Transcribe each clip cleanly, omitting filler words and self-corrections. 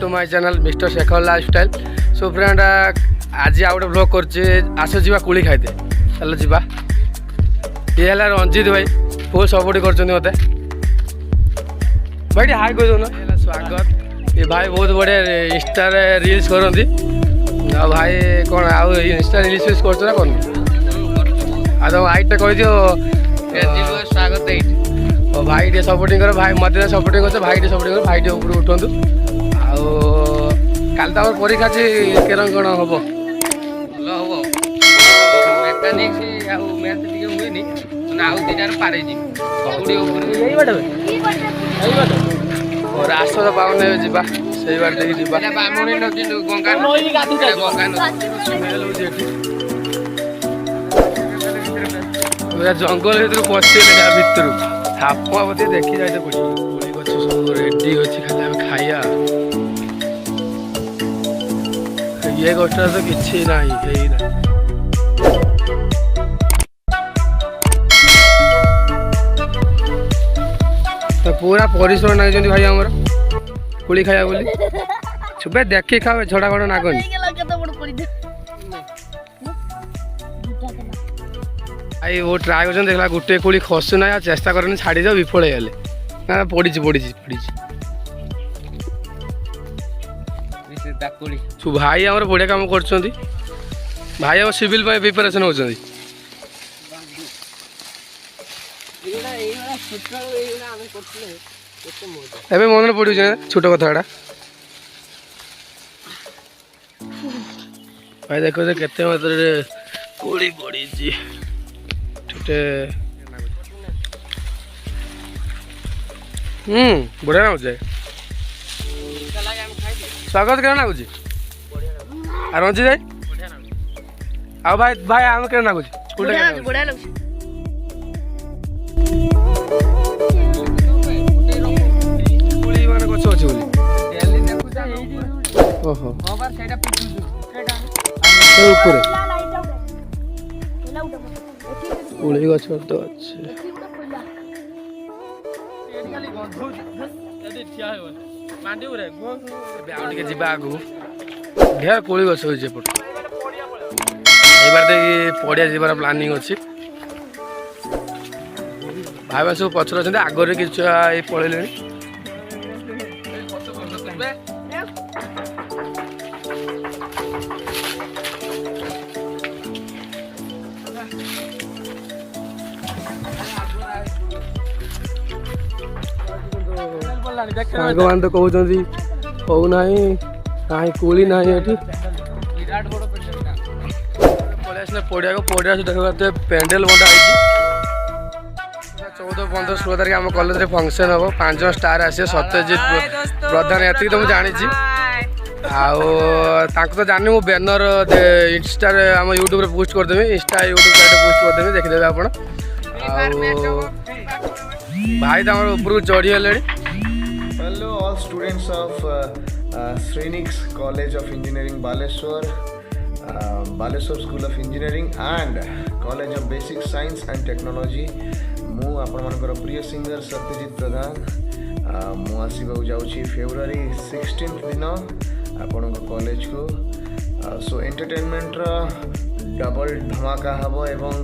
My channel mister Shekhar lifestyle. So friend आज आउ गोटे ब्लॉग करस जा कोली खाइते चल जा। ये है रंजित भाई बहुत सपोर्ट कर मत भाई हाई कह दौन स्वागत। ये भाई बहुत बढ़िया इंस्टा रील्स करती भाई कौन आउ इंस्टा रील्स यूज कर कौन तुम हाइट कह दियो स्वागत और भाई टे सपोर्टिंग कर भाई मत सपोर्टिंग कर भाई टे सपोर्टिंग कर भाई टे ऊपर उठु आल तो परीक्षा अच्छी केरम कौन हम भल हम मेकानिक्स मैथ टे हुए आउ दुटार पारे रास तो पाऊन जा से बार देखिए पूरा जंगल भर पशि भितर साप बोधे देखी जाए कोड़ी गच सब रेडी अच्छी खाली आम खाइया ये गछटा तो किसी ना तो पूरा परिश्रम नागिंट भाई आमर कोड़ी खाया बोली छुपे देखी खावे झड़ा घड़ नागनी आई वो ट्राए कर देखला गोटे कोड़ी खसु ना चेष्टा करनी छाड़ी जाओ विफल गले ना पड़ी भाई आमर बढ़िया काम कर भाई आम सिविल प्रिपरेशन होती एबे मन पड़ू छोट कथा भाई देखो केते मात्रा कोड़ी पड़ी छोटे बढ़िया ना जाए स्वागत क्या लगुच रंजित भाई आ भाई भाई आम क्या लगुच उड़ी गछ तो अच्छे आगू ढेर कोड़ी गछ हो पड़िया जीवार प्लानिंग अच्छी भाई भाई सब पचर अच्छा आगे कि पड़े भगवान तो कहते होना कहीं कोली ना पड़िया को पड़िया देखा पेंडेल बंधा 14-15 16 तारीख आम कॉलेज रे फंक्शन हम 5 स्टार आसे सत्यजित प्रधान ये तो मुझे जानी तो जानी मु बैनर इंस्टा आम यूट्यूब पोस्ट करदेवी इंस्टा यूट्यूब साइड पोस्ट करदेवी देखिदेवे आप भाई तो ऊपर चढ़ी गले। Hello all students of Srinix College of Engineering Baleshwar, Baleshwar School of Engineering and College of Basic Science and Technology. मु आपण मानकर प्रिय सिंगर सत्यजित प्रधान मु आसीबा जाउची फेब्रुआरी 16 दिन आपण कॉलेज को सो एंटरटेनमेंट रो डबल धमाका हबो एवं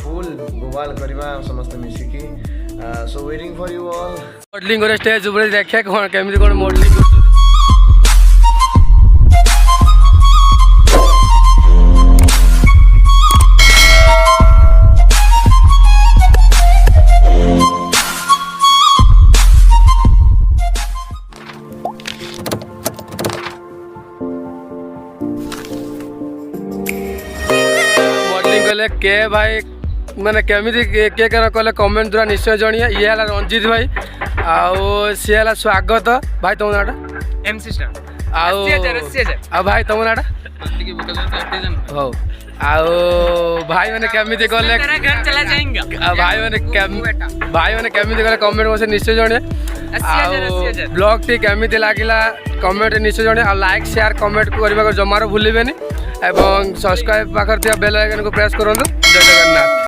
फुल गोवाल करबा समस्त मिसिकी so waiting for you all modelling करे स्टेज ऊपर देखिए कौन केमिति कौन मॉडलिंग मॉडलिंग कले के भाई मैंने केमी के कले कमेंट द्वारा निश्चय जनिए। ये है रंजित भाई आउ सी है स्वागत भाई तुम नाटा एमसी स्टार आ भाई तुम नाटा हो आउ भाई मैंने केमी कले भाई मैंने केमी कले कमेंट मुझे निश्चय जनिए। ब्लॉग टी केमी लगिला कमेंट निश्चय जनिए आ लाइक शेयर कमेंट करने को जमार भूलें एवं सब्सक्राइब पाखर बेल आइकन को प्रेस करूँ। जय जगन्नाथ।